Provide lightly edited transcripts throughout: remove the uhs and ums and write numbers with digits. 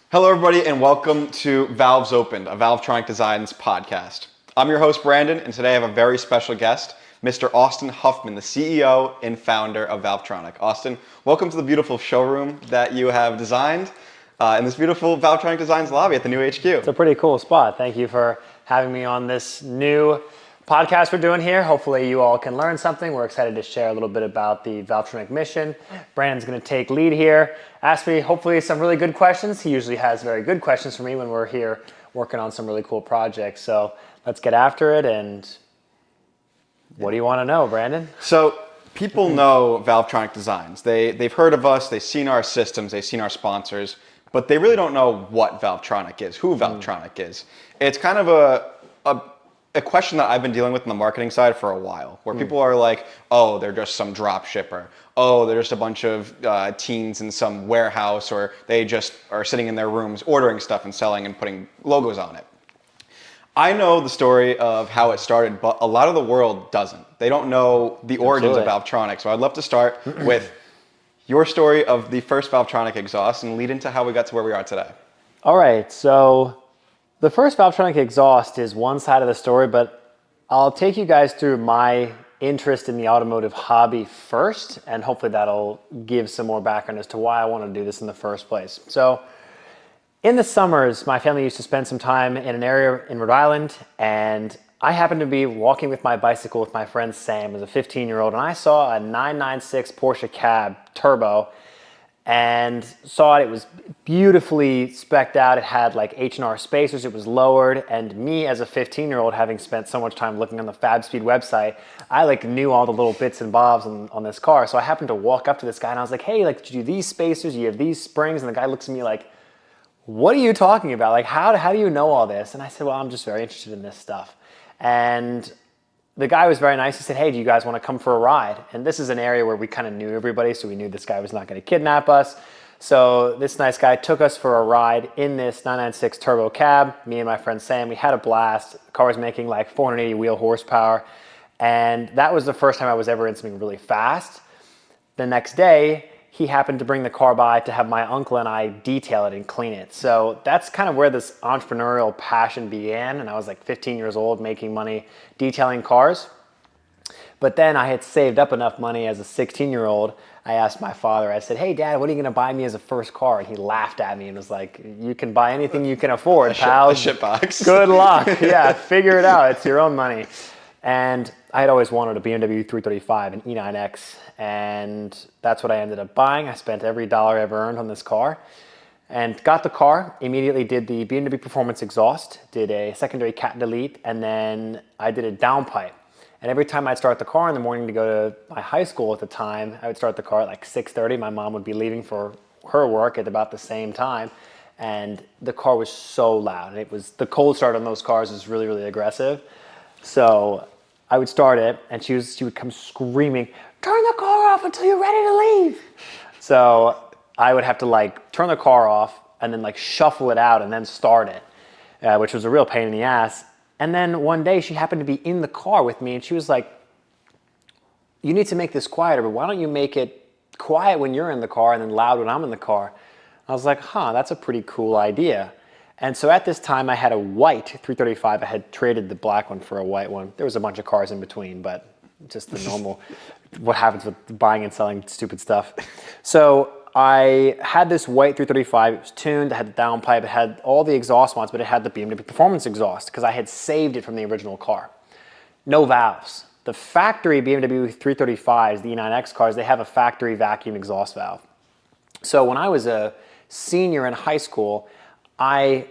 Hello, everybody, and welcome to Valves Opened, a Valvetronic Designs podcast. I'm your host, Brandon, and today I have a very special guest, Mr. Austin Huffman, the CEO and founder of Valvetronic. Austin, welcome to the beautiful showroom that you have designed in this beautiful Valvetronic Designs lobby at the new HQ. It's a pretty cool spot. Thank you for having me on this new podcast we're doing here. Hopefully you all can learn something. We're excited to share a little bit about the Valtronic mission. Brandon's going to take lead here, ask me hopefully some really good questions. He usually has very good questions for me when we're here working on some really cool projects. So let's get after it. And what do you want to know, Brandon? So people know Valvetronic Designs. They've heard of us, they've seen our systems, they've seen our sponsors, but they really don't know what Valvetronic is, who Valvetronic is. It's kind of a question that I've been dealing with on the marketing side for a while, where people are like, oh, they're just some drop shipper. Oh, they're just a bunch of teens in some warehouse, or they just are sitting in their rooms ordering stuff and selling and putting logos on it. I know the story of how it started, but a lot of the world doesn't. They don't know the origins of Valvetronic. So I'd love to start with your story of the first Valvetronic exhaust and lead into how we got to where we are today. All right, so the first Valtronic exhaust is one side of the story, but I'll take you guys through my interest in the automotive hobby first, and hopefully that'll give some more background as to why I want to do this in the first place. So in the summers, my family used to spend some time in an area in Rhode Island, and I happened to be walking with my bicycle with my friend Sam as a 15-year-old, and I saw a 996 Porsche cab turbo and saw it was beautifully specced out. It had like H&R spacers, it was lowered, and me as a 15-year-old, having spent so much time looking on the FabSpeed website, I like knew all the little bits and bobs on this car. So I happened to walk up to this guy and I was like, hey, like, did you do these spacers? You have these springs? And the guy looks at me like, what are you talking about? Like, how do you know all this? And I said, well, I'm just very interested in this stuff. And the guy was very nice. He said, hey, do you guys want to come for a ride? And this is an area where we kind of knew everybody, so we knew this guy was not going to kidnap us. So this nice guy took us for a ride in this 996 turbo cab. Me and my friend Sam, we had a blast. The car was making like 480 wheel horsepower. And that was the first time I was ever in something really fast. The next day, he happened to bring the car by to have my uncle and I detail it and clean it. So that's kind of where this entrepreneurial passion began. And I was like 15 years old making money detailing cars. But then I had saved up enough money as a 16-year-old. I asked my father, I said, hey, Dad, what are you going to buy me as a first car? And he laughed at me and was like, you can buy anything you can afford, pal. A shitbox. Good luck. Yeah, figure it out. It's your own money. And I had always wanted a BMW 335, an E9X, and that's what I ended up buying. I spent every dollar I ever earned on this car and got the car, immediately did the BMW Performance exhaust, did a secondary cat and delete, and then I did a downpipe. And every time I'd start the car in the morning to go to my high school at the time, I would start the car at like 6:30. My mom would be leaving for her work at about the same time, and the car was so loud. And it was, the cold start on those cars is really, really aggressive. So I would start it, and she would come screaming, turn the car off until you're ready to leave. So I would have to like turn the car off and then like shuffle it out and then start it, which was a real pain in the ass. And then one day she happened to be in the car with me, and she was like, you need to make this quieter, but why don't you make it quiet when you're in the car and then loud when I'm in the car? I was like, that's a pretty cool idea. And so at this time I had a white 335. I had traded the black one for a white one. There was a bunch of cars in between, but just the normal, what happens with buying and selling stupid stuff. So I had this white 335. It was tuned, it had the downpipe, it had all the exhaust mods, but it had the BMW Performance exhaust because I had saved it from the original car. No valves. The factory BMW 335s, the E9X cars, they have a factory vacuum exhaust valve. So when I was a senior in high school, I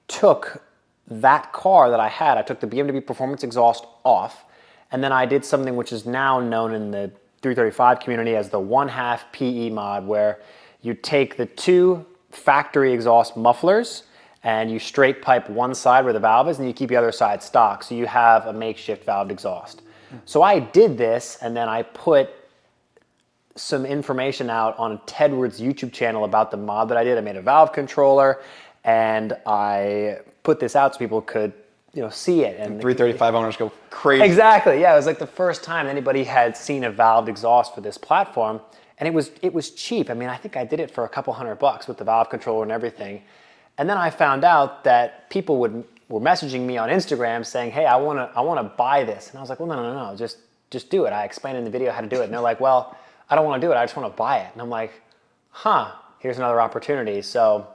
took that car that I had, I took the BMW Performance exhaust off, and then I did something which is now known in the 335 community as the 1/2 PE mod, where you take the two factory exhaust mufflers and you straight pipe one side where the valve is and you keep the other side stock, so you have a makeshift valved exhaust. So I did this, and then I put some information out on Tedward's YouTube channel about the mod that I did. I made a valve controller, and I put this out so people could, see it. And 335 owners go crazy. Exactly, yeah. It was like the first time anybody had seen a valved exhaust for this platform, and it was cheap. I mean, I think I did it for a couple $100 with the valve controller and everything. And then I found out that people were messaging me on Instagram saying, hey, I wanna buy this. And I was like, well, no, just do it. I explained in the video how to do it. And they're like, well, I don't wanna do it, I just wanna buy it. And I'm like, here's another opportunity. So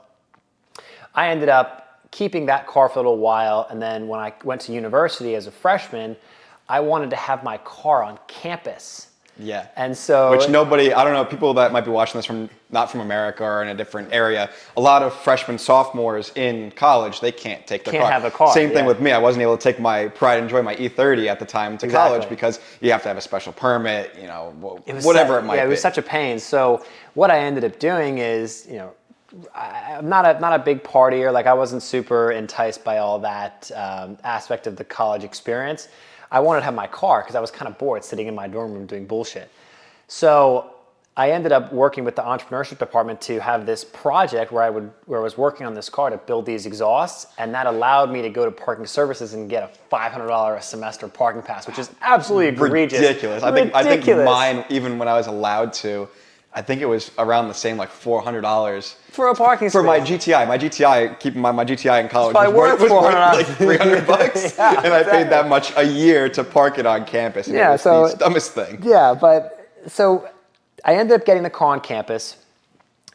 I ended up keeping that car for a little while. And then when I went to university as a freshman, I wanted to have my car on campus. Yeah. And so, which nobody, I don't know, people that might be watching this from not from America or in a different area, a lot of freshmen, sophomores in college, they can't take their car. Can't have a car. Same thing with me. I wasn't able to take my Pride and Joy, my E30 at the time to college because you have to have a special permit, you know, whatever it might be. Yeah, it was such a pain. So what I ended up doing is, you know, I'm not a big partier. Like I wasn't super enticed by all that aspect of the college experience. I wanted to have my car because I was kind of bored sitting in my dorm room doing bullshit. So I ended up working with the entrepreneurship department to have this project where I was working on this car to build these exhausts, and that allowed me to go to parking services and get a $500 a semester parking pass, which is absolutely egregious. Ridiculous. I think mine, even when I was allowed to, I think it was around the same, like $400 for a parking space. For my GTI. My GTI, keep in mind, my GTI in college was worth like $300, yeah, and I paid that much a year to park it on campus. And it was the dumbest thing. Yeah, but so I ended up getting the car on campus,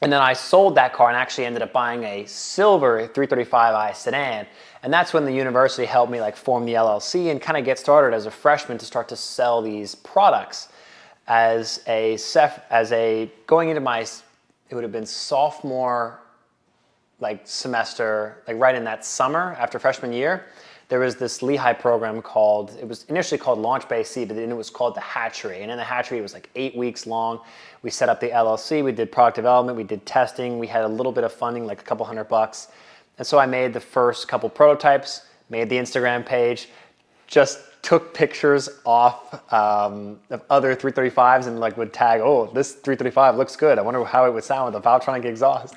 and then I sold that car and actually ended up buying a silver 335i sedan. And that's when the university helped me like form the LLC and kind of get started as a freshman to start to sell these products. As a going into my, it would have been sophomore like semester, like right in that summer after freshman year, there was this Lehigh program called, it was initially called Launch Bay C, but then it was called the Hatchery. And in the Hatchery, it was like 8 weeks long. We set up the LLC, we did product development, we did testing, we had a little bit of funding, like a couple $100. And so I made the first couple prototypes, made the Instagram page, just took pictures off of other 335s and like would tag, oh, this 335 looks good. I wonder how it would sound with a Valtronic exhaust.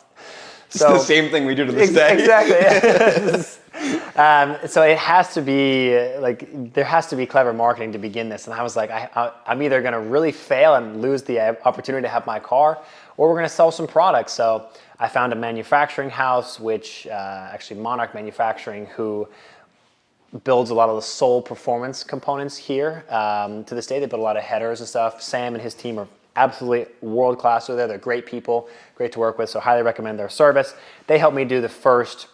So it's the same thing we do to this day. Exactly. So it has to be like, there has to be clever marketing to begin this. And I was like, I'm either going to really fail and lose the opportunity to have my car, or we're going to sell some products. So I found a manufacturing house, which actually Monarch Manufacturing, who builds a lot of the Soul performance components here to this day. They build a lot of headers and stuff. Sam and his team are absolutely world-class over there. They're great people, great to work with, so highly recommend their service. They helped me do the first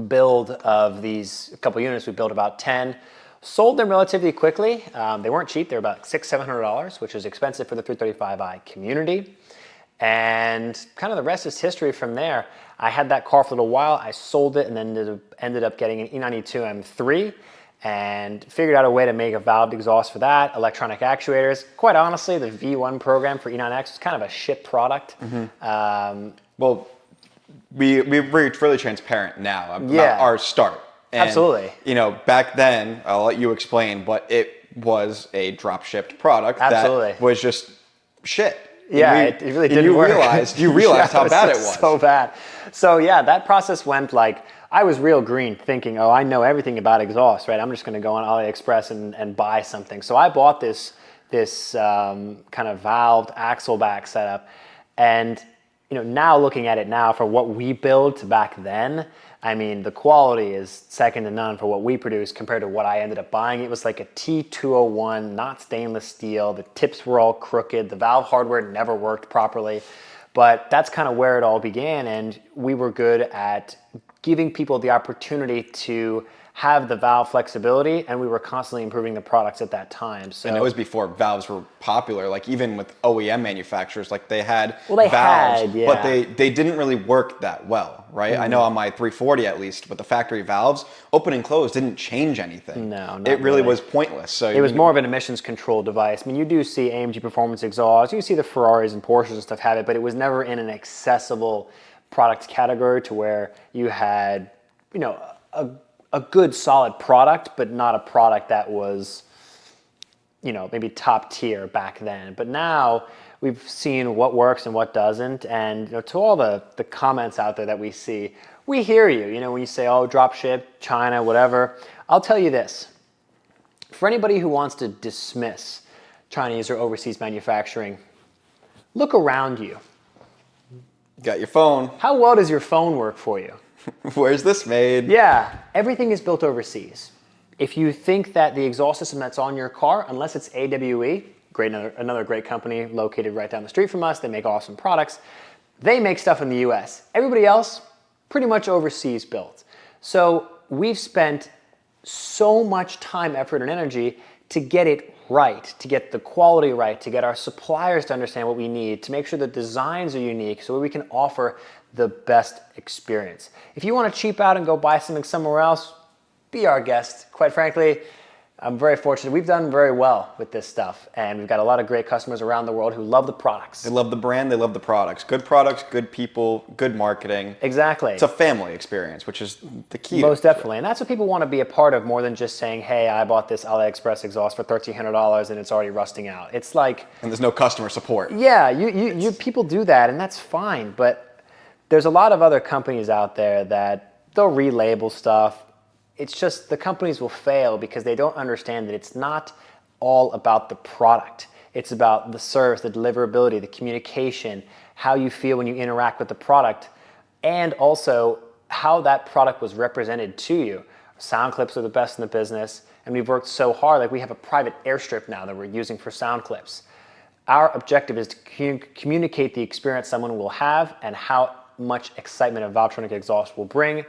build of these couple units. We built about 10. Sold them relatively quickly. They weren't cheap. They were about $600-700, which is expensive for the 335i community. And kind of the rest is history from there. I had that car for a little while. I sold it and then ended up getting an E92 M3 and figured out a way to make a valved exhaust for that, electronic actuators. Quite honestly, the V1 program for E9X was kind of a shit product. Well, we're really transparent now about our start. And, absolutely. You know, back then, I'll let you explain, but it was a drop shipped product that was just shit. Yeah, it really didn't work. You realized how bad it was. So bad. So yeah, that process went like, I was real green thinking, oh, I know everything about exhaust, right? I'm just going to go on AliExpress and buy something. So I bought this kind of valved axle back setup. And you know, now looking at it now for what we build to back then, I mean, the quality is second to none for what we produce compared to what I ended up buying. It was like a T201, not stainless steel. The tips were all crooked. The valve hardware never worked properly. But that's kind of where it all began. And we were good at giving people the opportunity to have the valve flexibility, and we were constantly improving the products at that time. So, and it was before valves were popular. Like even with OEM manufacturers, like they had valves, but they didn't really work that well, right? I know on my 340 at least, with the factory valves, open and close didn't change anything. No, it really was pointless. So it was more of an emissions control device. I mean, you do see AMG performance exhaust, you see the Ferraris and Porsches and stuff have it, but it was never in an accessible product category to where you had, you know, a good solid product, but not a product that was, you know, maybe top tier back then. But now we've seen what works and what doesn't. And you know, to all the comments out there that we see, we hear you. You know, when you say, oh, drop ship, China, whatever. I'll tell you this. For anybody who wants to dismiss Chinese or overseas manufacturing, look around you. Got your phone. How well does your phone work for you? Where's this made? Yeah, everything is built overseas. If you think that the exhaust system that's on your car, unless it's AWE, another great company located right down the street from us, they make awesome products. They make stuff in the US. Everybody else, pretty much overseas built. So we've spent so much time, effort, and energy to get it right, to get the quality right, to get our suppliers to understand what we need, to make sure the designs are unique so we can offer the best experience. If you want to cheap out and go buy something somewhere else, be our guest. Quite frankly, I'm very fortunate. We've done very well with this stuff, and we've got a lot of great customers around the world who love the products. They love the brand, they love the products. Good people, good marketing. Exactly. It's a family experience, which is the key. Most definitely. And that's what people want to be a part of more than just saying, hey, I bought this AliExpress exhaust for $1,300 and it's already rusting out. It's like... And there's no customer support. Yeah, you people do that, and that's fine. But there's a lot of other companies out there that they'll relabel stuff. It's just the companies will fail because they don't understand that it's not all about the product. It's about the service, the deliverability, the communication, how you feel when you interact with the product, and also how that product was represented to you. Sound clips are the best in the business, and we've worked so hard. Like, we have a private airstrip now that we're using for sound clips. Our objective is to communicate the experience someone will have and how much excitement a Valtronic exhaust will bring,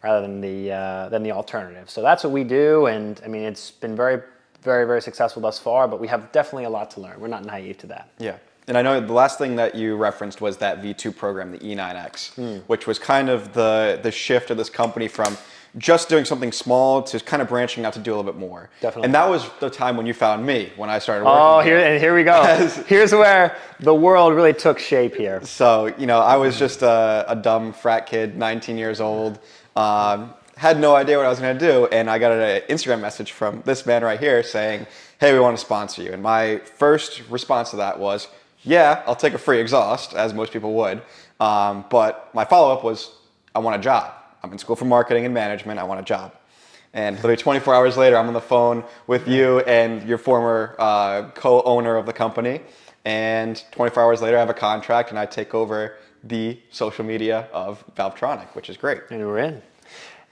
rather than the alternative. So that's what we do, and I mean, it's been very, very, very successful thus far, but we have definitely a lot to learn. We're not naive to that. Yeah. And I know the last thing that you referenced was that V2 program, the E9X, which was kind of the shift of this company from just doing something small to kind of branching out to do a little bit more. Definitely. And that was the time when you found me, when I started working. Oh, here we go. Here's where the world really took shape here. So, I was just a dumb frat kid, 19 years old, had no idea what I was going to do, and I got an Instagram message from this man right here saying, hey, we want to sponsor you. And my first response to that was, yeah, I'll take a free exhaust, as most people would. But my follow-up was, I want a job. I'm in school for marketing and management. I want a job. And literally 24 hours later, I'm on the phone with you and your former co-owner of the company. And 24 hours later, I have a contract, and I take over the social media of Valvetronic, which is great. And we're in.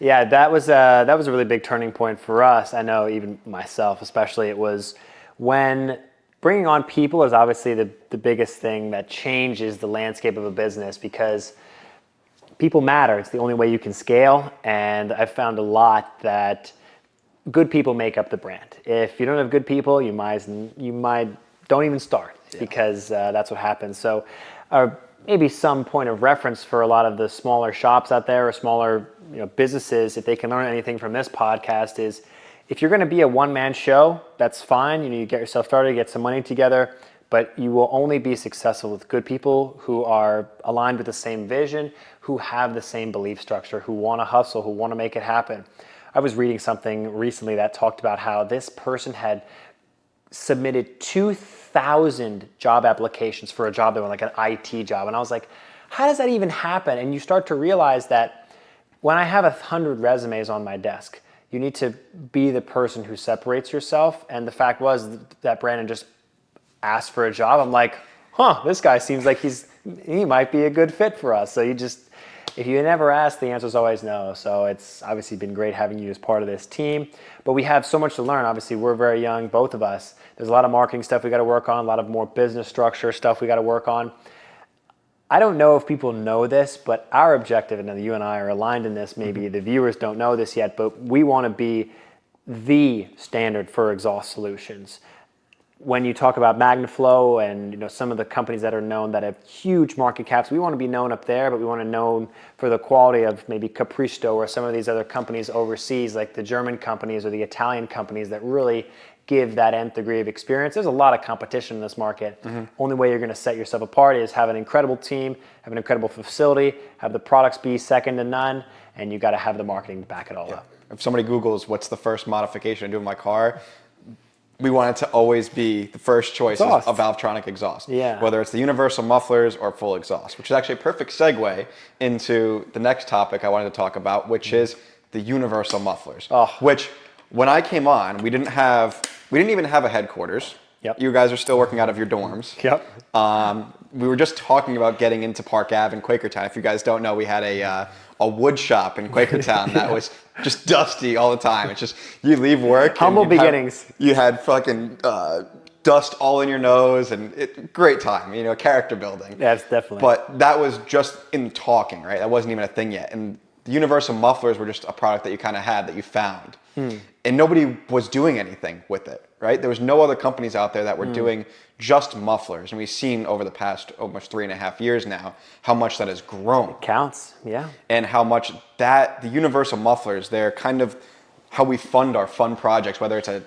Yeah, that was a really big turning point for us. I know, even myself especially, it was when bringing on people is obviously the biggest thing that changes the landscape of a business, because people matter. It's the only way you can scale, and I've found a lot that good people make up the brand. If you don't have good people, you might don't even start, because that's what happens. So maybe some point of reference for a lot of the smaller shops out there, or smaller businesses, if they can learn anything from this podcast, is if you're going to be a one-man show, that's fine. You get yourself started, get some money together, but you will only be successful with good people who are aligned with the same vision, who have the same belief structure, who want to hustle, who want to make it happen. I was reading something recently that talked about how this person had submitted 2,000 job applications for a job that was like an IT job. And I was like, how does that even happen? And you start to realize that when I have 100 resumes on my desk, you need to be the person who separates yourself. And the fact was that Brandon just asked for a job. I'm like, this guy seems like he might be a good fit for us. So if you never ask, the answer is always no. So it's obviously been great having you as part of this team, but we have so much to learn. Obviously, we're very young, both of us. There's a lot of marketing stuff we got to work on, a lot of more business structure stuff we got to work on. I don't know if people know this, but our objective, and you and I are aligned in this, maybe the viewers don't know this yet, but we want to be the standard for exhaust solutions. When you talk about MagnaFlow and some of the companies that are known that have huge market caps, we want to be known up there, but we want to known for the quality of maybe Capristo or some of these other companies overseas, like the German companies or the Italian companies that really give that nth degree of experience. There's a lot of competition in this market. Only way you're going to set yourself apart is have an incredible team, have an incredible facility, have the products be second to none, and you got to have the marketing to back it all up. If somebody Googles what's the first modification I do in my car, we want it to always be the first choice of Valvetronic exhaust. Yeah. Whether it's the universal mufflers or full exhaust, which is actually a perfect segue into the next topic I wanted to talk about, which is the universal mufflers. Which, when I came on, we didn't even have a headquarters. Yep. You guys are still working out of your dorms. Yep. We were just talking about getting into Park Ave in Quakertown. If you guys don't know, we had a wood shop in Quakertown that was just dusty all the time. It's just, you leave work. Humble beginnings. You had fucking dust all in your nose, and great time, character building. That's definitely. But that was just in talking, right? That wasn't even a thing yet. And the universal mufflers were just a product that you kind of had, that you found. And nobody was doing anything with it, right? There was no other companies out there that were doing just mufflers. And we've seen over the past almost 3.5 years now how much that has grown. Counts, yeah. And how much the universal mufflers, they're kind of how we fund our fun projects, whether it's a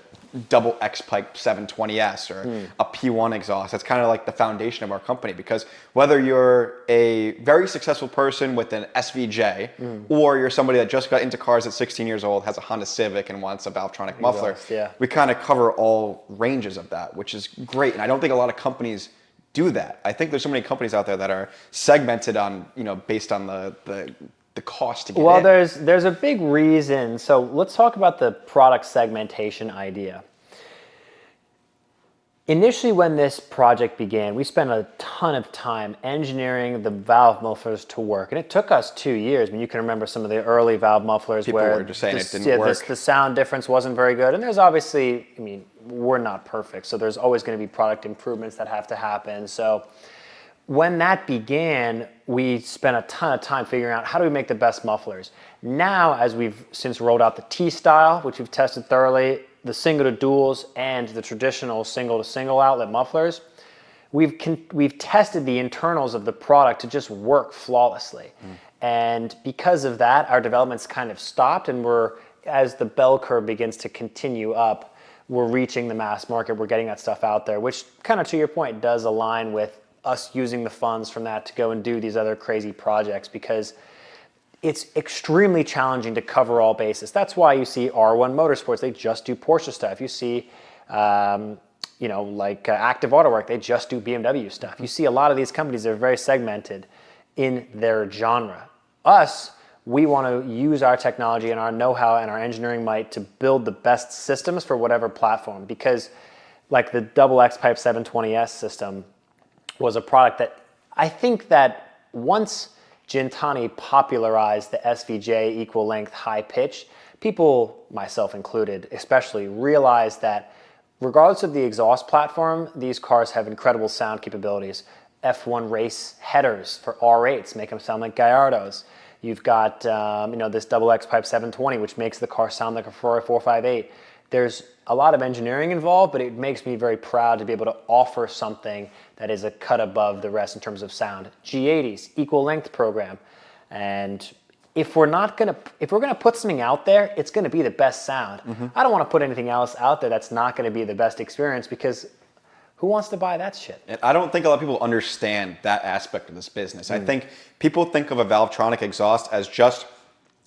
double X pipe 720S or a P1 exhaust. That's kind of like the foundation of our company, because whether you're a very successful person with an SVJ or you're somebody that just got into cars at 16 years old, has a Honda Civic and wants a Valtronic muffler, we kind of cover all ranges of that, which is great. And I don't think a lot of companies do that. I think there's so many companies out there that are segmented on, based on the cost to get Well, in. there's a big reason. So let's talk about the product segmentation idea. Initially, when this project began, we spent a ton of time engineering the valve mufflers to work. And it took us 2 years. I mean, you can remember some of the early valve mufflers People where were just saying it didn't work. the sound difference wasn't very good. And there's obviously, we're not perfect. So there's always going to be product improvements that have to happen. So when that began, we spent a ton of time figuring out how do we make the best mufflers. Now, as we've since rolled out the T-style, which we've tested thoroughly, the single to duals, and the traditional single to single outlet mufflers, we've tested the internals of the product to just work flawlessly. And because of that, our development's kind of stopped, and as the bell curve begins to continue up, we're reaching the mass market, we're getting that stuff out there, which kind of, to your point, does align with us using the funds from that to go and do these other crazy projects, because it's extremely challenging to cover all bases. That's why you see R1 Motorsports, they just do Porsche stuff. You see, Active Auto Work, they just do BMW stuff. You see a lot of these companies, they're very segmented in their genre. Us, we want to use our technology and our know-how and our engineering might to build the best systems for whatever platform, because like the double X Pipe 720S system was a product that I think that once Gintani popularized the SVJ equal length high pitch, people, myself included, especially realized that regardless of the exhaust platform, these cars have incredible sound capabilities. F1 race headers for R8s make them sound like Gallardos. You've got this double X Pipe 720, which makes the car sound like a Ferrari 458. There's a lot of engineering involved, but it makes me very proud to be able to offer something that is a cut above the rest in terms of sound. G80s, equal length program. And if we're gonna put something out there, it's gonna be the best sound. I don't want to put anything else out there that's not gonna be the best experience, because who wants to buy that shit? And I don't think a lot of people understand that aspect of this business. I think people think of a Valvetronic exhaust as just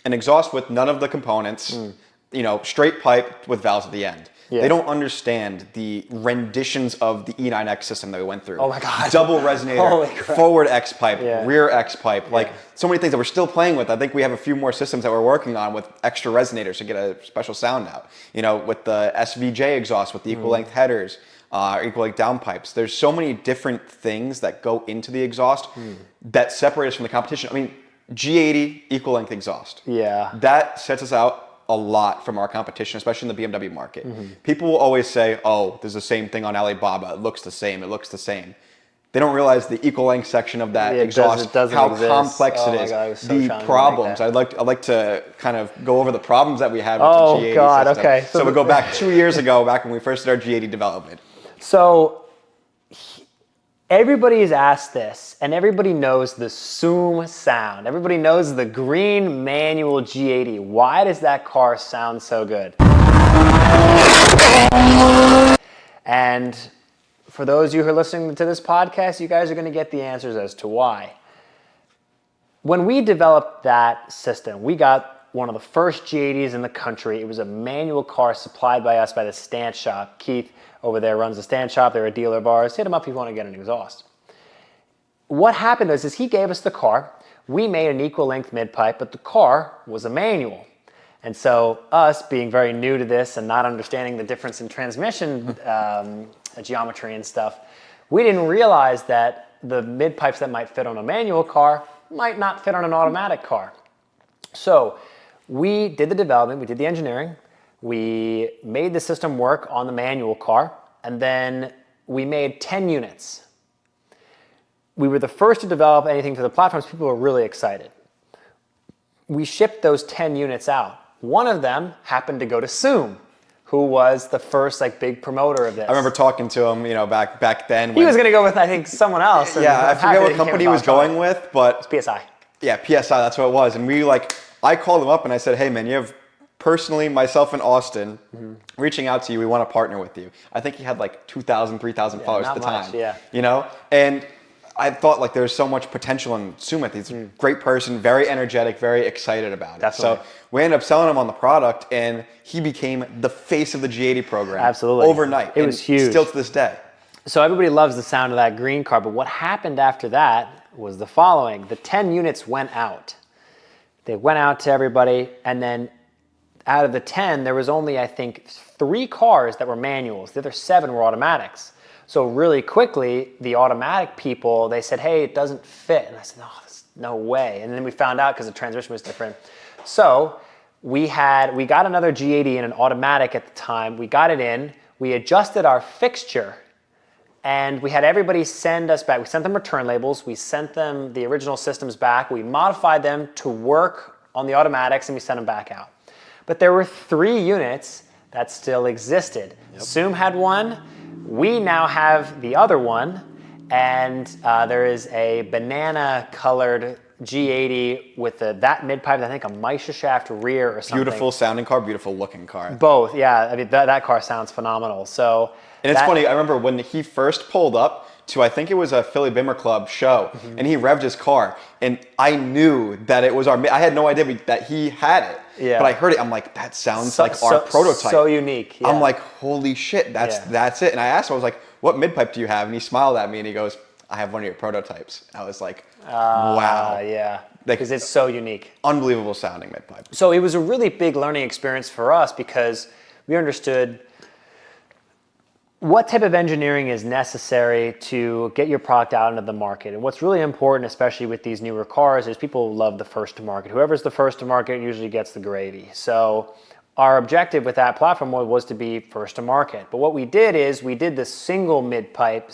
an exhaust with none of the components, straight pipe with valves at the end. Yeah. They don't understand the renditions of the E9X system that we went through. Oh my God. Double resonator, forward X pipe, rear X pipe, like so many things that we're still playing with. I think we have a few more systems that we're working on with extra resonators to get a special sound out. With the SVJ exhaust, with the equal length headers, equal length downpipes. There's so many different things that go into the exhaust that separate us from the competition. I mean, G80 equal length exhaust. Yeah. That sets us out a lot from our competition, especially in the BMW market. People will always say, oh, there's the same thing on Alibaba. It looks the same. It looks the same. They don't realize the equal length section of that exhaust, how complex it is, God, it was so the problems. I'd like to kind of go over the problems that we have with the G80 God, system. okay. So we go back 2 years ago, back when we first started G80 development. So everybody is asked this, and everybody knows the Zoom sound. Everybody knows the green manual G80. Why does that car sound so good? And for those of you who are listening to this podcast, you guys are going to get the answers as to why. When we developed that system, we got one of the first G80s in the country. It was a manual car supplied by us by the Stant Shop. Keith over there runs the Stant Shop. They're a dealer of ours. Hit him up if you want to get an exhaust. What happened is he gave us the car. We made an equal length mid pipe, but the car was a manual. And so us being very new to this and not understanding the difference in transmission geometry and stuff. We didn't realize that the mid pipes that might fit on a manual car might not fit on an automatic car. So we did the development, we did the engineering, we made the system work on the manual car, and then we made 10 units. We were the first to develop anything for the platforms. People were really excited. We shipped those 10 units out. One of them happened to go to Zoom, who was the first like big promoter of this. I remember talking to him, back then. He was going to go with, I think, someone else. Yeah, I forget what company he was going with, but PSI. Yeah, PSI, that's what it was. And I called him up and I said, hey man, you have personally, myself and Austin, reaching out to you, we want to partner with you. I think he had like 2,000, 3,000 followers at the time. Yeah. And I thought like there's so much potential in Sumit. He's a great person, very energetic, very excited about it. Definitely. So we ended up selling him on the product and he became the face of the G80 program. Absolutely. Overnight. It was huge. Still to this day. So everybody loves the sound of that green car, but what happened after that was the following. The 10 units went out. They went out to everybody, and then out of the 10, there was only, I think, 3 cars that were manuals. The other 7 were automatics. So really quickly, the automatic people, they said, hey, it doesn't fit. And I said, no way. And then we found out because the transmission was different. So we got another G80 in an automatic at the time. We got it in. We adjusted our fixture. And we had everybody send us back. We sent them return labels. We sent them the original systems back. We modified them to work on the automatics, and we sent them back out. But there were 3 units that still existed. Yep. Zoom had one. We now have the other one. And there is a banana-colored G80 with that mid-pipe, I think a Meisha shaft rear or something. Beautiful sounding car, beautiful looking car. Both, yeah. I mean, that car sounds phenomenal. So. And it's funny, I remember when he first pulled up to, I think it was a Philly Bimmer Club show, and he revved his car, and I knew that it was I had no idea that he had it, but I heard it, I'm like, that sounds like our prototype. So unique. Yeah. I'm like, holy shit, that's it. And I asked him, I was like, what mid-pipe do you have? And he smiled at me and he goes, I have one of your prototypes. And I was like, wow. Yeah, because it's so unique. Unbelievable sounding mid-pipe. So it was a really big learning experience for us because we understood what type of engineering is necessary to get your product out into the market. And what's really important, especially with these newer cars, is people love the first to market. Whoever's the first to market usually gets the gravy. So our objective with that platform was to be first to market. But what we did is we did the single mid-pipe,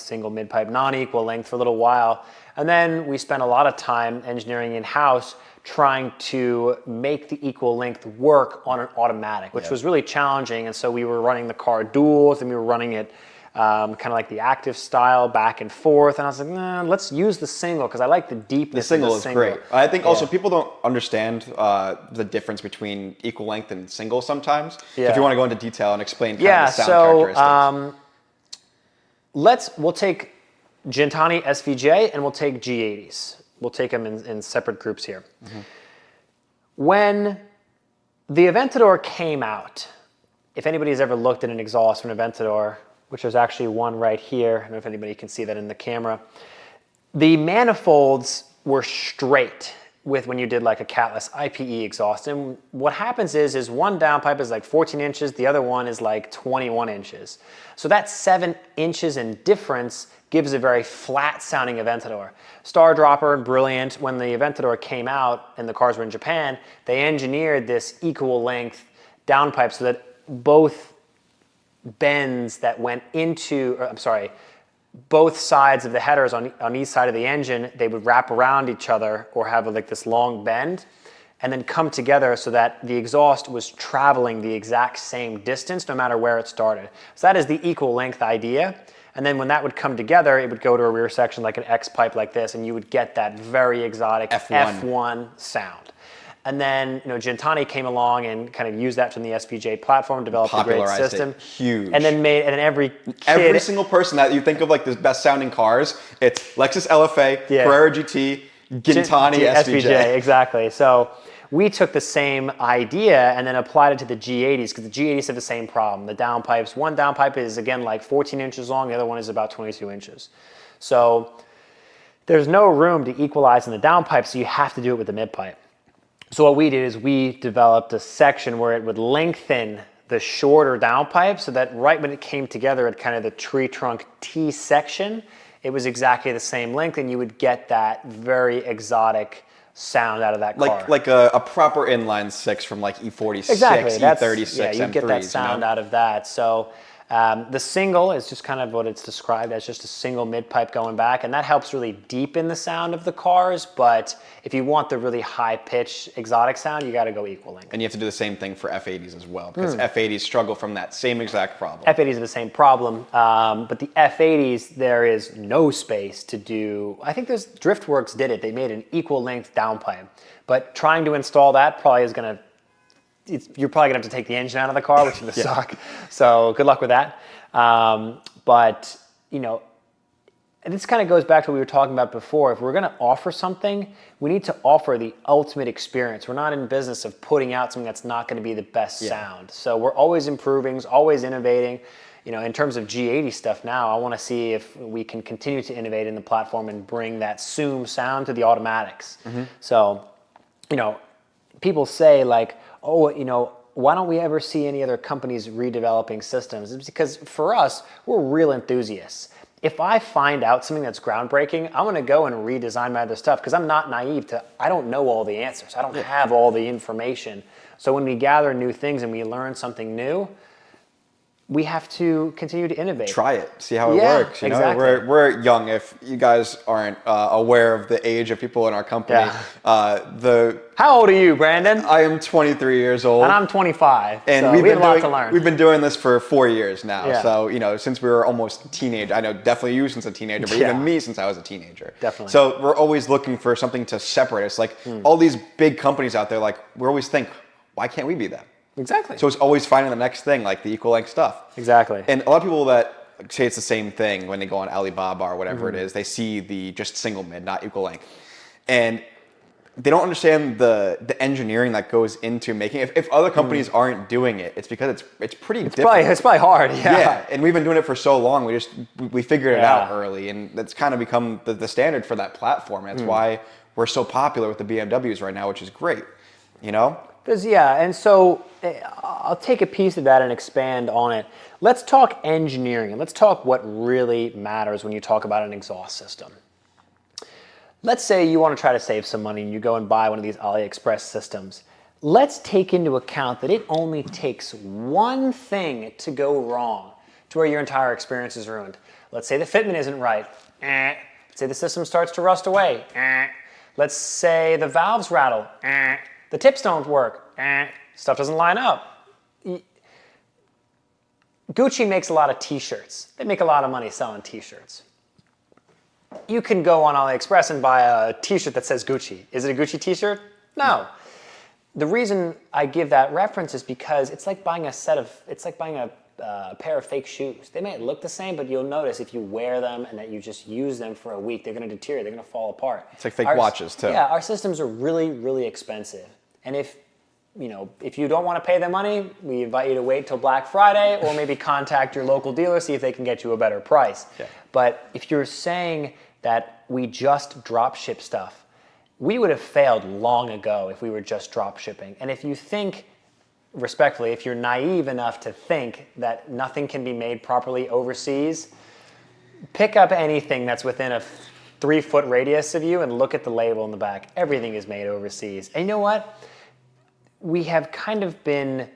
non-equal length for a little while. And then we spent a lot of time engineering in-house trying to make the equal length work on an automatic, which was really challenging. And so we were running the car duals, and we were running it kind of like the active style back and forth. And I was like, nah, let's use the single because I like the deepness. The single is great. I think also people don't understand the difference between equal length and single sometimes. So if you want to go into detail and explain kind of the sound characteristics. We'll take Gentani SVJ and we'll take G80s. We'll take them in separate groups here. When the Aventador came out, if anybody's ever looked at an exhaust from an Aventador, which there's actually one right here, I don't know if anybody can see that in the camera, the manifolds were straight with when you did like a catless IPE exhaust. And what happens is one downpipe is like 14 inches, the other one is like 21 inches. So that 7 inches in difference gives a very flat sounding Aventador. Star Dropper, brilliant. When the Aventador came out and the cars were in Japan, they engineered this equal length downpipe so that both bends that went into, both sides of the headers on each side of the engine, they would wrap around each other or have like this long bend and then come together so that the exhaust was traveling the exact same distance no matter where it started. So that is the equal length idea. And then when that would come together, it would go to a rear section like an X pipe like this, and you would get that very exotic F1 sound. And then, Gentani came along and kind of used that from the SVJ platform, developed a great system. Huge. And then every single person that you think of like the best sounding cars, it's Lexus LFA, Carrera GT, Gentani SVJ. Exactly. So we took the same idea and then applied it to the G80s because the G80s have the same problem. The downpipes, one downpipe is again like 14 inches long, the other one is about 22 inches. So there's no room to equalize in the downpipe, so you have to do it with the midpipe. So what we did is we developed a section where it would lengthen the shorter downpipe so that right when it came together at kind of the tree trunk T section, it was exactly the same length, and you would get that very exotic sound out of that car. Like a proper inline six from like E46, Exactly. E36, Yeah, you M3s, get that sound out of that. So the single is just kind of what it's described as, just a single mid-pipe going back, and that helps really deepen the sound of the cars. But if you want the really high-pitched exotic sound, you got to go equal length. And you have to do the same thing for F80s as well, because F80s struggle from that same exact problem. F80s are the same problem, but the F80s, there is no space to do. I think Driftworks did it. They made an equal length downpipe, but trying to install that probably is going to, you're probably going to have to take the engine out of the car, which is going to suck. So good luck with that. But, you know, and this kind of goes back to what we were talking about before. If we're going to offer something, we need to offer the ultimate experience. We're not in business of putting out something that's not going to be the best sound. So we're always improving, always innovating. You know, in terms of G80 stuff now, I want to see if we can continue to innovate in the platform and bring that Zoom sound to the automatics. So, you know, people say like, oh, you know, why don't we ever see any other companies redeveloping systems? It's because for us, we're real enthusiasts. If I find out something that's groundbreaking, I'm going to go and redesign my other stuff because I'm not naive to, I don't know all the answers. I don't have all the information. So when we gather new things and we learn something new, we have to continue to innovate. Try it, see how it works. You know, exactly. we're young. If you guys aren't aware of the age of people in our company, How old are you, Brandon? I am 23 years old. And I'm 25. And so we have a lot to learn. We've been doing this for 4 years now. Yeah. So, you know, since we were almost teenage, I know definitely you since a teenager, but even me since I was a teenager. Definitely. So we're always looking for something to separate us. Like all these big companies out there, like we always think, why can't we be them? Exactly. So it's always finding the next thing, like the equal length stuff. Exactly. And a lot of people that say it's the same thing when they go on Alibaba or whatever it is, they see the just single mid, not equal length. And they don't understand the engineering that goes into making it. If other companies aren't doing it, it's because it's pretty difficult. It's probably hard, Yeah, and we've been doing it for so long, we figured it out early, and that's kind of become the standard for that platform. That's why we're so popular with the BMWs right now, which is great, you know? And so I'll take a piece of that and expand on it. Let's talk engineering, and let's talk what really matters when you talk about an exhaust system. Let's say you want to try to save some money and you go and buy one of these AliExpress systems. Let's take into account that it only takes one thing to go wrong to where your entire experience is ruined. Let's say the fitment isn't right. Let's say the system starts to rust away. Let's say the valves rattle. The tips don't work. Stuff doesn't line up. Gucci makes a lot of t-shirts. They make a lot of money selling t-shirts. You can go on AliExpress and buy a t-shirt that says Gucci. Is it a Gucci t-shirt? No. The reason I give that reference is because it's like buying a pair of fake shoes. They might look the same, but you'll notice if you wear them and that you just use them for a week, they're going to deteriorate. They're going to fall apart. It's like fake watches too. Yeah, our systems are really, really expensive. And if you don't want to pay the money, we invite you to wait till Black Friday or maybe contact your local dealer, see if they can get you a better price. Yeah. But if you're saying that we just drop ship stuff, we would have failed long ago if we were just drop shipping. And if you think, respectfully, if you're naive enough to think that nothing can be made properly overseas, pick up anything that's within a 3-foot radius of you and look at the label in the back. Everything is made overseas. And you know what? We have kind of been,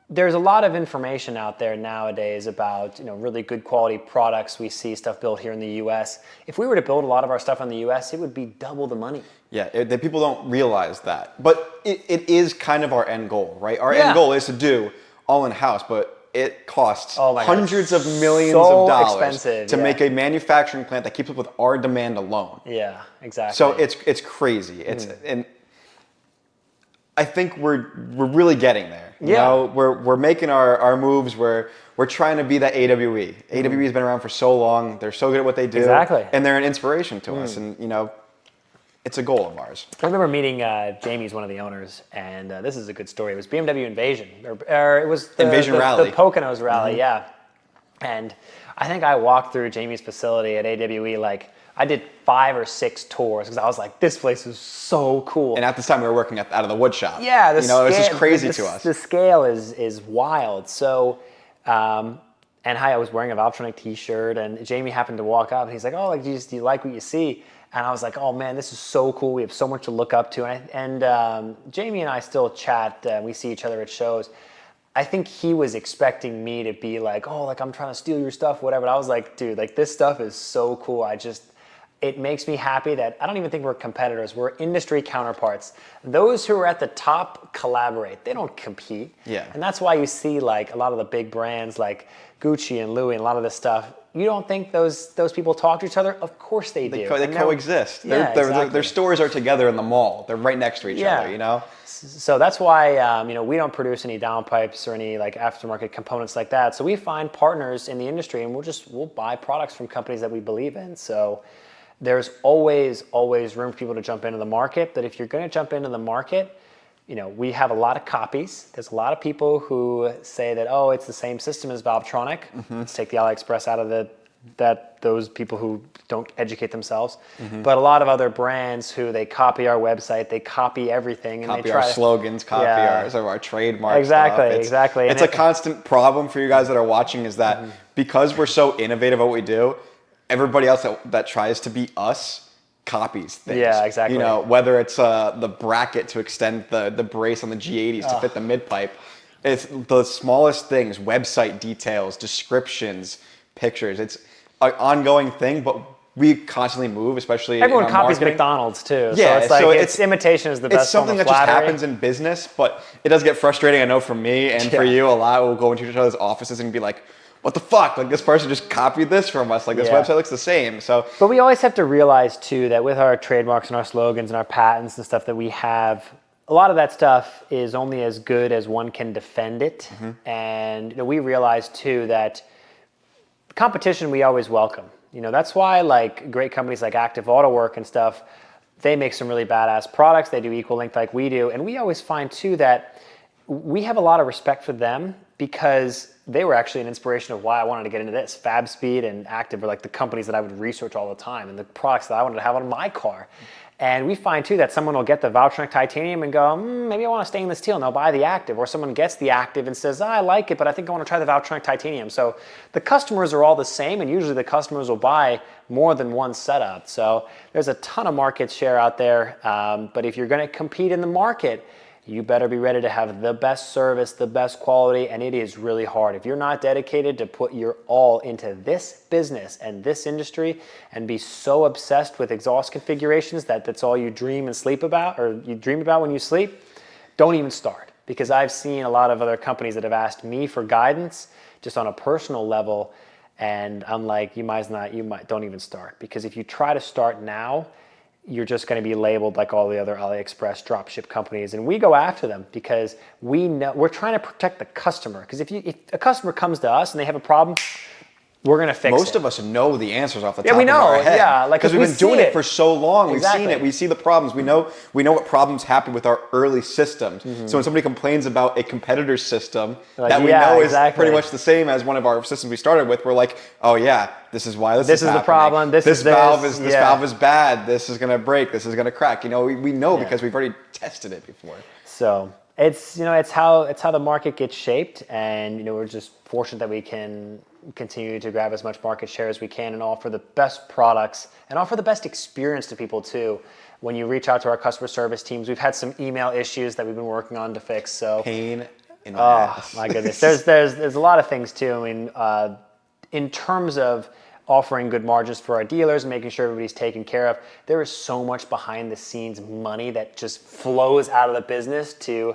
there's a lot of information out there nowadays about really good quality products. We see stuff built here in the US. If we were to build a lot of our stuff in the US, it would be double the money. Yeah, the people don't realize that. But it is kind of our end goal, right? Our end goal is to do all in-house, but it costs hundreds of millions of dollars to make a manufacturing plant that keeps up with our demand alone. Yeah, exactly. So it's crazy. And I think we're really getting there. You know, we're making our moves. We're trying to be that AWE. AWE has been around for so long. They're so good at what they do. Exactly. And they're an inspiration to us. And it's a goal of ours. I remember meeting Jamie's one of the owners, and this is a good story. It was BMW Invasion, or it was the Rally. The Poconos Rally, yeah. And I think I walked through Jamie's facility at AWE like, I did 5 or 6 tours because I was like, this place is so cool. And at this time, we were working out of the wood shop. Yeah, it was just crazy to us. The scale is wild. So, and I was wearing a Valtronic t-shirt, and Jamie happened to walk up, and he's like, "Oh, like, do you like what you see?" And I was like, "Oh man, this is so cool. We have so much to look up to." And Jamie and I still chat. We see each other at shows. I think he was expecting me to be like, "Oh, like I'm trying to steal your stuff, whatever." But I was like, "Dude, like this stuff is so cool. It makes me happy that I don't even think we're competitors. We're industry counterparts. Those who are at the top collaborate. They don't compete. Yeah. And that's why you see like a lot of the big brands like Gucci and Louis and a lot of this stuff. You don't think those people talk to each other? Of course they do. They coexist. Yeah, exactly. Their stores are together in the mall. They're right next to each other, you know? So that's why we don't produce any downpipes or any like aftermarket components like that. So we find partners in the industry, and we'll buy products from companies that we believe in. So there's always room for people to jump into the market. But if you're going to jump into the market, we have a lot of copies. There's a lot of people who say that, oh, it's the same system as Valvetronic. Let's take the AliExpress out of those people who don't educate themselves. But a lot of other brands who they copy our website, they copy everything. And copy they try our slogans, copy our trademark exactly, stuff. Exactly. It's a constant problem for you guys that are watching is that because we're so innovative at what we do, everybody else that tries to be us copies things. Yeah, exactly. Whether it's the bracket to extend the brace on the G80s to fit the mid-pipe. It's the smallest things, website details, descriptions, pictures. It's an ongoing thing, but we constantly move, especially everyone in our copies marketing. McDonald's too. Yeah, so it's imitation is the best. It's something that just happens in business, but it does get frustrating. I know for me and for you a lot. We'll go into each other's offices and be like, what the fuck? Like this person just copied this from us. Like this website looks the same. So, but we always have to realize too that with our trademarks and our slogans and our patents and stuff that we have, a lot of that stuff is only as good as one can defend it. And we realize too that competition we always welcome. That's why like great companies like Active Auto Work and stuff, they make some really badass products. They do equal length like we do. And we always find too that we have a lot of respect for them because they were actually an inspiration of why I wanted to get into this. FabSpeed and Active were like the companies that I would research all the time and the products that I wanted to have on my car. And we find too that someone will get the Valtronic titanium and go, maybe I want to stainless steel, and they'll buy the Active. Or someone gets the Active and says, I like it, but I think I want to try the Valtronic titanium. So the customers are all the same, and usually the customers will buy more than one setup. So there's a ton of market share out there. But if you're going to compete in the market, you better be ready to have the best service, the best quality, and it is really hard. If you're not dedicated to put your all into this business and this industry and be so obsessed with exhaust configurations that that's all you dream and sleep about, or you dream about when you sleep, don't even start. Because I've seen a lot of other companies that have asked me for guidance just on a personal level, and I'm like, don't even start. Because if you try to start now, you're just going to be labeled like all the other AliExpress dropship companies. And we go after them because we know we're trying to protect the customer. Because if a customer comes to us and they have a problem, we're going to fix it. Most of us know the answers off the top we know. of our head. Yeah, like because we've been doing it for so long. Exactly. We've seen it. We see the problems. We know what problems happen with our early systems. So when somebody complains about a competitor's system that we know is pretty much the same as one of our systems we started with, we're like, oh yeah, this is why this is happening. The problem. This valve is bad. This is going to break. This is going to crack. We know because we've already tested it before. So it's how the market gets shaped, and we're just fortunate that we can continue to grab as much market share as we can and offer the best products and offer the best experience to people too. When you reach out to our customer service teams, we've had some email issues that we've been working on to fix. So pain in the ass. My goodness, there's a lot of things too. I mean, in terms of offering good margins for our dealers and making sure everybody's taken care of, there is so much behind the scenes money that just flows out of the business to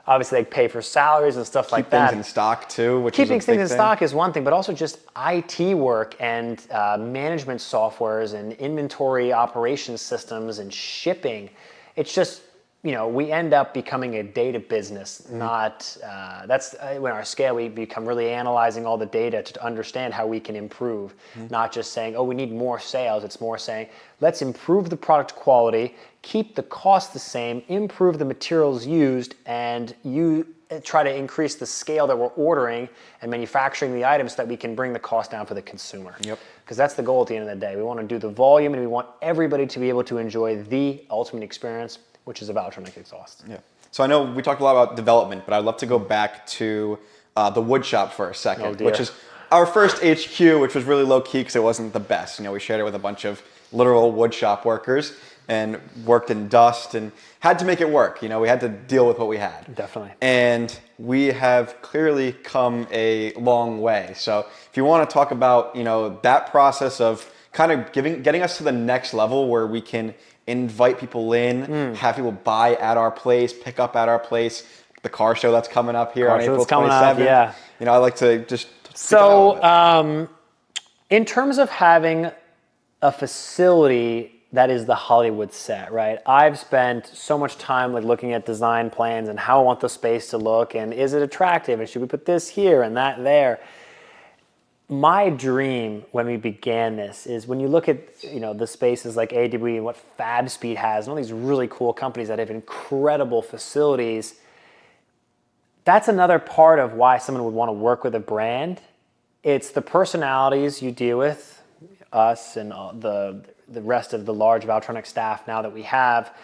obviously they pay for salaries and stuff like that. Keep things in stock too, which Keeping is a big things in thing. stock is one thing, but also just IT work and management softwares and inventory operations systems and shipping. It's just we end up becoming a data business, not, that's when our scale, we become really analyzing all the data to understand how we can improve, not just saying, oh, we need more sales. It's more saying, let's improve the product quality, keep the cost the same, improve the materials used, and you try to increase the scale that we're ordering and manufacturing the items so that we can bring the cost down for the consumer. Yep. Because that's the goal at the end of the day. We want to do the volume and we want everybody to be able to enjoy the ultimate experience, which is a Valtronic exhaust. Yeah. So I know we talked a lot about development, but I'd love to go back to the wood shop for a second, which is our first HQ, which was really low key because it wasn't the best. We shared it with a bunch of literal wood shop workers and worked in dust and had to make it work. We had to deal with what we had. Definitely. And we have clearly come a long way. So if you want to talk about, that process of kind of getting us to the next level where we can invite people in, have people buy at our place, pick up at our place, the car show that's coming up here on April 27th. Yeah. I'd like to just in terms of having a facility that is the Hollywood set, right? I've spent so much time looking at design plans and how I want the space to look and is it attractive and should we put this here and that there. My dream when we began this is when you look at the spaces like AWE and what Fab Speed has and all these really cool companies that have incredible facilities, that's another part of why someone would want to work with a brand. It's the personalities you deal with, us and the rest of the large Valtronic staff now that we have,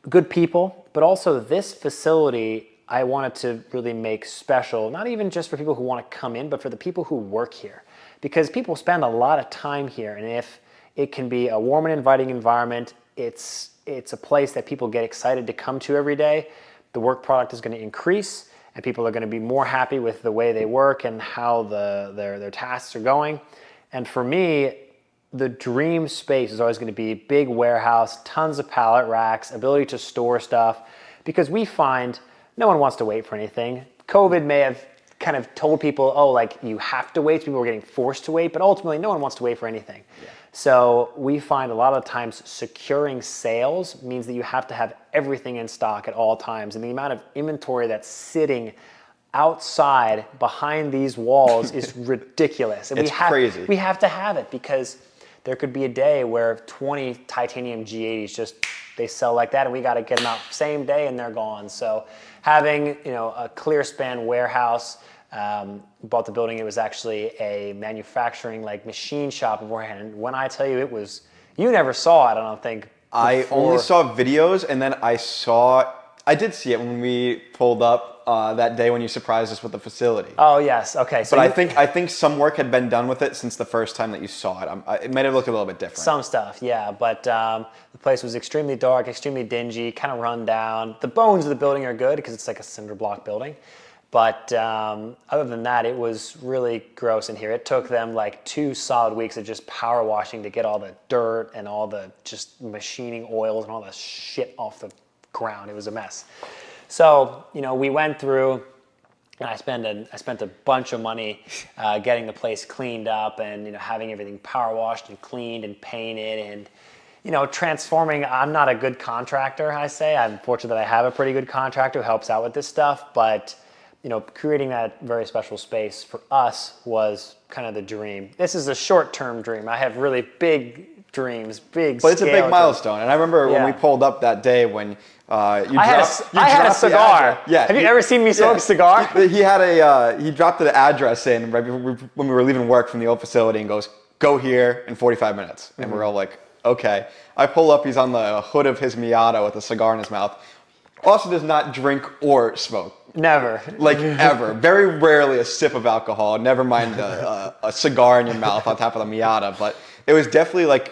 good people, but also this facility I wanted to really make special, not even just for people who want to come in, but for the people who work here. Because people spend a lot of time here, and if it can be a warm and inviting environment, it's a place that people get excited to come to every day, the work product is going to increase, and people are going to be more happy with the way they work and how their tasks are going. And for me, the dream space is always going to be big warehouse, tons of pallet racks, ability to store stuff, because we find no one wants to wait for anything. COVID may have kind of told people, oh, you have to wait. People were getting forced to wait, but ultimately no one wants to wait for anything. Yeah. So we find a lot of times securing sales means that you have to have everything in stock at all times. And the amount of inventory that's sitting outside behind these walls is ridiculous. And it's crazy. We have to have it because there could be a day where 20 titanium G80s they sell like that and we got to get them out same day and they're gone. So having, a clear span warehouse, bought the building, it was actually a manufacturing machine shop beforehand. And when I tell you you never saw it, I don't think. I only saw videos and then I did see it when we pulled up that day when you surprised us with the facility. Oh yes, okay. So but I think some work had been done with it since the first time that you saw it. It might have looked a little bit different. Some stuff, yeah, but the place was extremely dark, extremely dingy, kind of run down. The bones of the building are good because it's like a cinder block building. But other than that, it was really gross in here. It took them 2 solid weeks of just power washing to get all the dirt and all the just machining oils and all the shit off the ground. It was a mess. So, we went through and I spent a bunch of money getting the place cleaned up and, having everything power washed and cleaned and painted and, transforming. I'm not a good contractor, I say. I'm fortunate that I have a pretty good contractor who helps out with this stuff, but creating that very special space for us was kind of the dream. This is a short-term dream. I have really big dreams, but it's a big milestone. And I remember when we pulled up that day when I had a cigar. Yeah. Have you ever seen me smoke a cigar? He dropped the address in right when we were leaving work from the old facility and goes, go here in 45 minutes. And we're all like, okay. I pull up, he's on the hood of his Miata with a cigar in his mouth. Also does not drink or smoke. Never. Ever. Very rarely a sip of alcohol, never mind a cigar in your mouth on top of the Miata. But it was definitely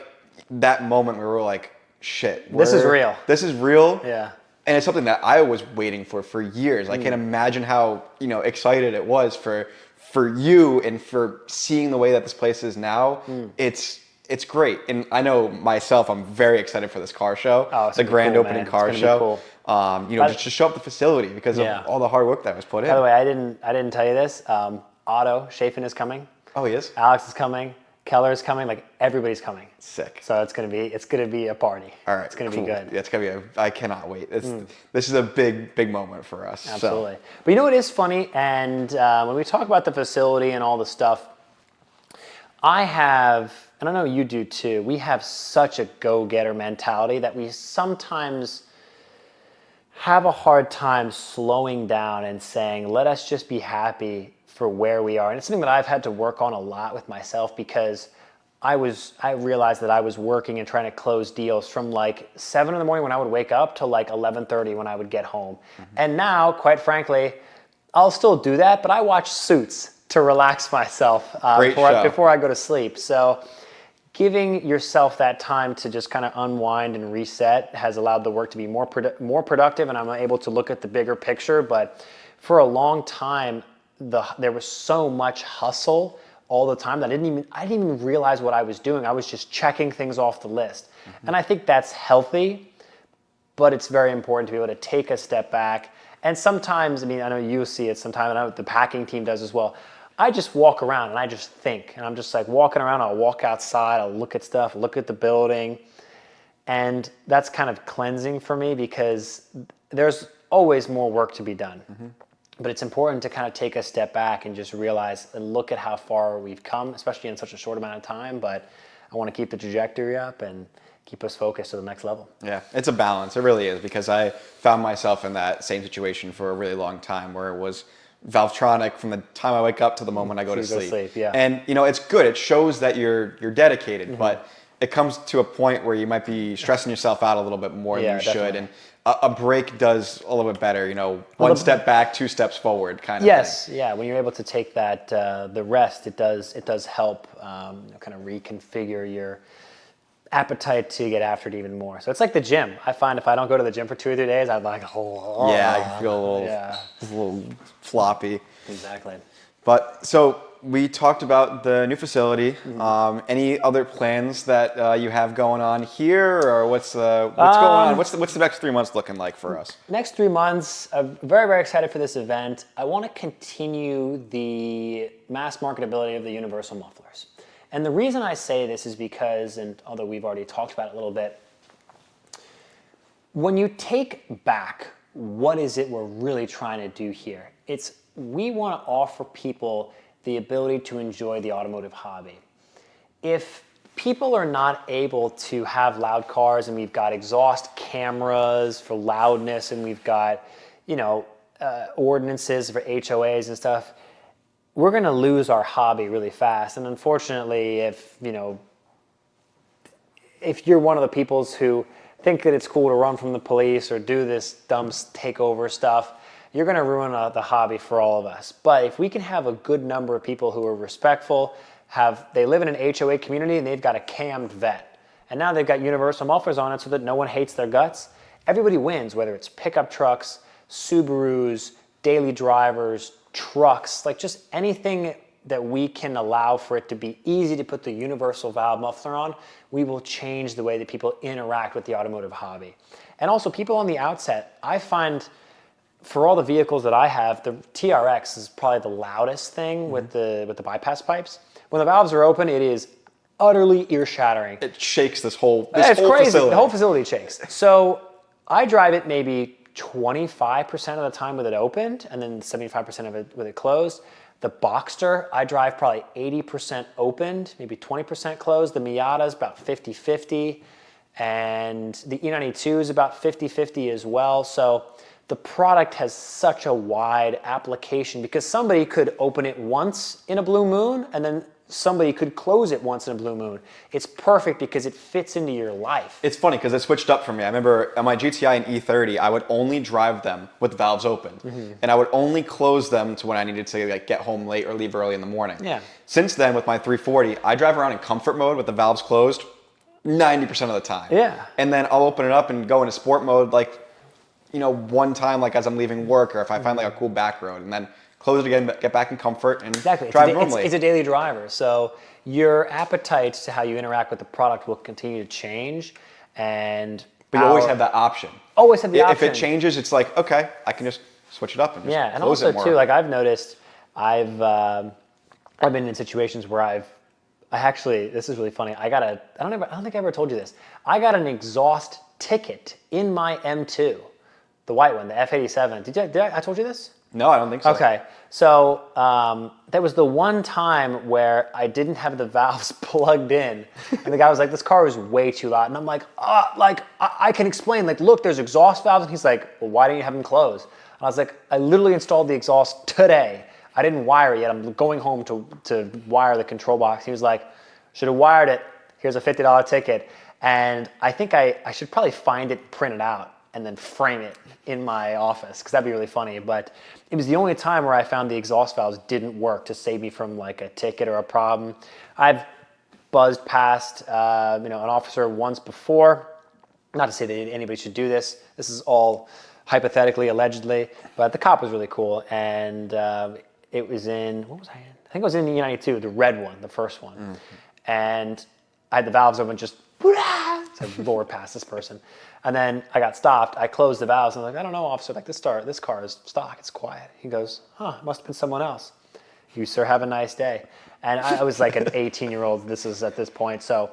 that moment where we were like, shit. This is real. This is real. Yeah. And it's something that I was waiting for years. I can't imagine how, excited it was for you and for seeing the way that this place is now. It's great. And I know myself, I'm very excited for this car show. Oh, it's the grand cool, opening man. car show. Cool. Just to show up the facility because of all the hard work that was put in. By the way, I didn't tell you this. Otto Chafin is coming. Oh, he is? Alex is coming. Keller's coming. Like everybody's coming. Sick. So it's gonna be a party. All right, it's gonna cool. be good. Yeah, it's gonna be. I cannot wait. This is a big moment for us. Absolutely. So. But you know what is funny? And when we talk about the facility and all the stuff, I have, and I know you do too, we have such a go-getter mentality that we sometimes have a hard time slowing down and saying, let us just be happy for where we are. And it's something that I've had to work on a lot with myself, because I realized that I was working and trying to close deals from like 7 in the morning when I would wake up to like 11:30 when I would get home. And now, quite frankly, I'll still do that, but I watch Suits to relax myself before I go to sleep. So giving yourself that time to just kind of unwind and reset has allowed the work to be more productive, and I'm able to look at the bigger picture. But for a long time, there was so much hustle all the time that I didn't even realize what I was doing. I was just checking things off the list. And I think that's healthy, but it's very important to be able to take a step back. And sometimes, I mean, I know you see it sometimes, and I know the packing team does as well. I just walk around and I just think, and I'm just like walking around. I'll walk outside, I'll look at stuff, look at the building, and that's kind of cleansing for me, because there's always more work to be done. But it's important to kind of take a step back and just realize and look at how far we've come, especially in such a short amount of time. But I want to keep the trajectory up and keep us focused to the next level. Yeah, it's a balance. It really is, because I found myself in that same situation for a really long time, where it was Valtronic from the time I wake up to the moment I go to sleep. Yeah. And it's good. It shows that you're dedicated, but it comes to a point where you might be stressing yourself out a little bit more than you should. Definitely. And a break does a little bit better. One step back, 2 steps forward, kind of thing. Yes, yeah. When you're able to take that the rest, it does help kind of reconfigure your appetite to get after it even more. So it's like the gym. I find if I don't go to the gym for 2 or 3 days, I'm like, I feel a little floppy. Exactly. But so we talked about the new facility. Any other plans that you have going on here, or what's going on? What's the next 3 months looking like for us? Next 3 months, I'm very, very excited for this event. I want to continue the mass marketability of the universal mufflers. And the reason I say this is because, and although we've already talked about it a little bit, when you take back what is it we're really trying to do here, we want to offer people the ability to enjoy the automotive hobby. If people are not able to have loud cars, and we've got exhaust cameras for loudness, and we've got ordinances for HOAs and stuff, we're going to lose our hobby really fast. And unfortunately, if you're one of the peoples who think that it's cool to run from the police or do this dumb takeover stuff, you're going to ruin the hobby for all of us. But if we can have a good number of people who are respectful, they live in an HOA community, and they've got a cammed vet, and now they've got universal mufflers on it so that no one hates their guts, everybody wins, whether it's pickup trucks, Subarus, daily drivers, trucks, like just anything that we can allow for it to be easy to put the universal valve muffler on, we will change the way that people interact with the automotive hobby. And also, people on the outset, I find for all the vehicles that I have, the TRX is probably the loudest thing with the bypass pipes. When the valves are open, it is utterly ear-shattering. It shakes this whole It's crazy. facility. The whole facility shakes. So I drive it maybe 25% of the time with it opened, and then 75% of it with it closed. The Boxster, I drive probably 80% opened, maybe 20% closed. The Miata is about 50-50, and the E92 is about 50-50 as well. So the product has such a wide application, because somebody could open it once in a blue moon, and then somebody could close it once in a blue moon. It's perfect because it fits into your life. It's funny because it switched up for me. I remember on my GTI and E30, I would only drive them with the valves open, and I would only close them to when I needed to get home late or leave early in the morning. Yeah. Since then, with my 340, I drive around in comfort mode with the valves closed 90% of the time. Yeah. And then I'll open it up and go into sport mode, one time, as I'm leaving work, or if I find a cool back road, and then close it again, get back in comfort, and drive normally. It's a daily driver, so your appetite to how you interact with the product will continue to change. But you always have that option. Always have the option. If it changes, it's like, okay, I can just switch it up and just and close also it more. too, I've noticed, I've been in situations where I've this is really funny. I don't think I ever told you this. I got an exhaust ticket in my M2, the white one, the F87. I told you this? No, I don't think so. Okay, so that was the one time where I didn't have the valves plugged in, and the guy was like, "This car is way too loud," and I'm like, I can explain. Like, look, there's exhaust valves," and he's like, "Well, why don't you have them closed?" And I was like, "I literally installed the exhaust today. I didn't wire it yet. I'm going home to wire the control box." He was like, "Should have wired it. Here's a $50 ticket," and I think I should probably find it, print it out, and then frame it in my office, because that'd be really funny. But it was the only time where I found the exhaust valves didn't work to save me from like a ticket or a problem. I've buzzed past an officer once before. Not to say that anybody should do this. This is all hypothetically, allegedly, but the cop was really cool. And it was in, what was I in? I think it was in the E92, the red one, the first one. Mm-hmm. And I had the valves open, just so I roared past this person. And then I got stopped. I closed the valves. And I'm like, "I don't know, officer, like this car is stock. It's quiet." He goes, "Huh, it must have been someone else." "You, sir, have a nice day." And I was like an 18-year-old. This is at this point. So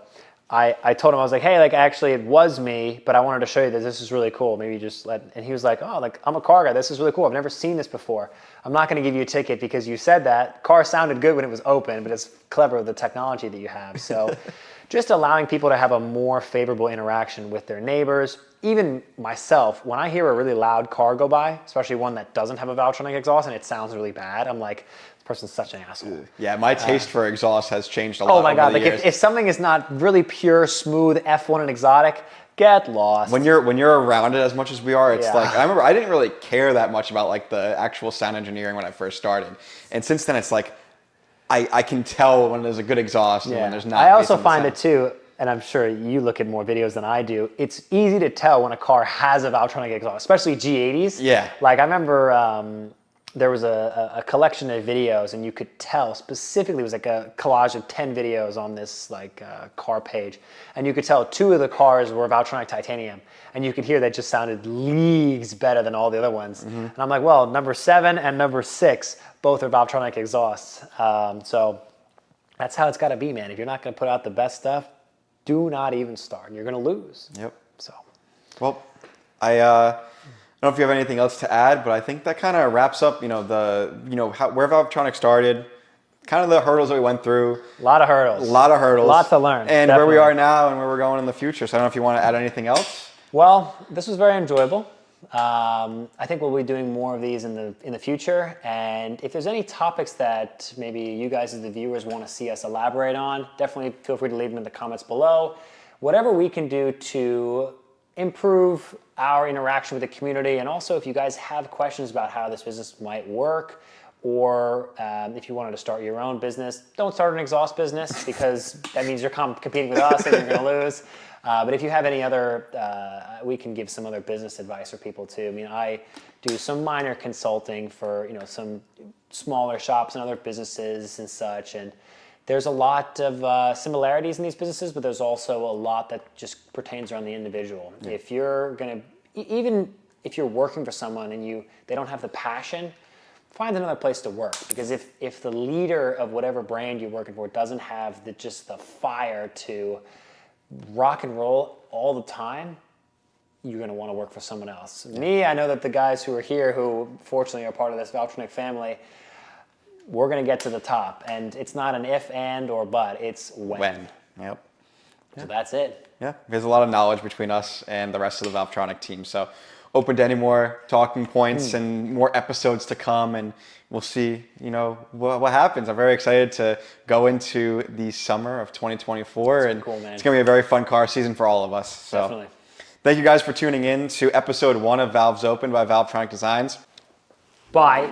I told him, I was like, "Hey, like actually it was me, but I wanted to show you that this is really cool. Maybe just let," and he was like, "Oh, like I'm a car guy. This is really cool. I've never seen this before. I'm not going to give you a ticket because you said that. Car sounded good when it was open, but it's clever with the technology that you have." So just allowing people to have a more favorable interaction with their neighbors. Even myself, when I hear a really loud car go by, especially one that doesn't have a Valtronic exhaust and it sounds really bad, I'm like, this person's such an asshole. Yeah, my taste for exhaust has changed a lot. Oh my God, over the like years. if something is not really pure, smooth F1 and exotic, get lost. When you're around it as much as we are, it's Yeah. like, I remember I didn't really care that much about like the actual sound engineering when I first started. And since then it's like, I can tell when there's a good exhaust and when there's not. I also find it too, and I'm sure you look at more videos than I do, it's easy to tell when a car has a Valtronic exhaust, especially G80s. Yeah. Like I remember there was a collection of videos, and you could tell specifically, it was like a collage of 10 videos on this like car page, and you could tell 2 of the cars were Valtronic titanium, and you could hear that just sounded leagues better than all the other ones. Mm-hmm. And I'm like, well, number 7 and number 6 both are Valtronic exhausts. So that's how it's got to be, man. If you're not going to put out the best stuff, do not even start. You're going to lose. Yep. So, well, I don't know if you have anything else to add, but I think that kind of wraps up, where Valvetronic started, kind of the hurdles that we went through. a lot of hurdles. A lot of hurdles. Lots to learn. And Definitely. where we are now and where we're going in the future. So I don't know if you want to add anything else. Well, this was very enjoyable. I think we'll be doing more of these in the future. And if there's any topics that maybe you guys as the viewers want to see us elaborate on, definitely feel free to leave them in the comments below. Whatever we can do to improve our interaction with the community, and also if you guys have questions about how this business might work, or if you wanted to start your own business, don't start an exhaust business because that means you're competing with us and you're going to lose. But if you have any other, we can give some other business advice for people too. I mean, I do some minor consulting for some smaller shops and other businesses and such, and there's a lot of similarities in these businesses, but there's also a lot that just pertains around the individual. Yeah. If you're gonna, even if you're working for someone and they don't have the passion, find another place to work. Because if the leader of whatever brand you're working for doesn't have just the fire to rock and roll all the time, you're going to want to work for someone else. Me, I know that the guys who are here, who fortunately are part of this Valtronic family, we're going to get to the top. And it's not an if, and, or but, it's when. When, yep. So that's it. Yeah, there's a lot of knowledge between us and the rest of the Valtronic team. So open to any more talking points and more episodes to come, and we'll see, what happens. I'm very excited to go into the summer of 2024, and cool, man. It's going to be a very fun car season for all of us. So Definitely. Thank you guys for tuning in to episode 1 of Valves Open by Valvetronic Designs. Bye.